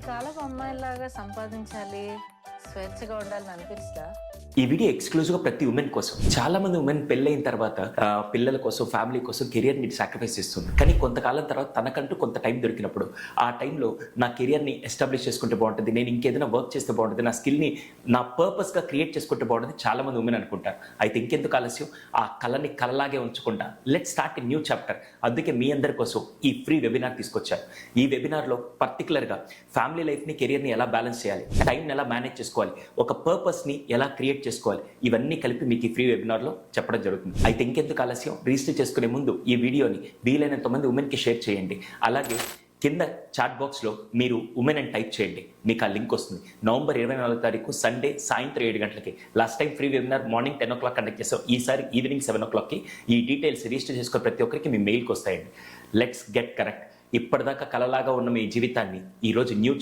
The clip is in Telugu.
కాలపు అమ్మాయిలాగా సంపాదించాలి, స్వేచ్ఛగా ఉండాలని అనిపిస్తుందా? ఈ వీడియో ఎక్స్క్లూజివ్గా ప్రతి ఉమెన్ కోసం. చాలా మంది ఉమెన్ పెళ్ళైన తర్వాత పిల్లల కోసం, ఫ్యామిలీ కోసం కెరియర్ని సాక్రిఫైస్ చేస్తుంది. కానీ కొంతకాలం తర్వాత తనకంటూ కొంత టైం దొరికినప్పుడు ఆ టైంలో నా కెరియర్ని ఎస్టాబ్లిష్ చేసుకుంటే బాగుంటుంది, నేను ఇంకేదైనా వర్క్ చేస్తే బాగుంటుంది, నా స్కిల్ని నా పర్పస్గా క్రియేట్ చేసుకుంటే బాగుంటుంది చాలా మంది ఉమెన్ అనుకుంటారు. అయితే ఇంకెందుకు ఆలస్యం, ఆ కళని కలలాగే ఉంచుకుంటా let start a new chapter. అందుకే మీ అందరి కోసం ఈ ఫ్రీ వెబినార్ తీసుకొచ్చారు. ఈ వెబినార్లో పర్టికులర్గా ఫ్యామిలీ లైఫ్ని, కెరియర్ని ఎలా బ్యాలెన్స్ చేయాలి, టైంని ఎలా మేనేజ్ చేసుకోవాలి, ఒక పర్పస్ని ఎలా క్రియేట్ చేసుకోవాలి, ఇవన్నీ కలిపి మీకు ఈ ఫ్రీ వెబినార్లో చెప్పడం జరుగుతుంది. అయితే ఇంకెందుకు ఆలస్యం, రిజిస్టర్ చేసుకునే ముందు ఈ వీడియోని వీలైనంత మంది ఉమెన్కి షేర్ చేయండి. అలాగే కింద చాట్ బాక్స్లో మీరు ఉమెన్ అని టైప్ చేయండి, మీకు ఆ లింక్ వస్తుంది. నవంబర్ 24వ తారీఖు సండే సాయంత్రం 7 గంటలకి. Last time free webinar morning 10 o'clock conduct చేసాం. ఈసారి ఈవినింగ్ 7 o'clockకి ఈ డీటెయిల్స్ రిజిస్టర్ చేసుకునే ప్రతి ఒక్కరికి మీ మెయిల్కి వస్తాయండి. Let's get correct. ఇప్పటిదాకా కలలాగా ఉన్న మీ జీవితాన్ని ఈరోజు న్యూ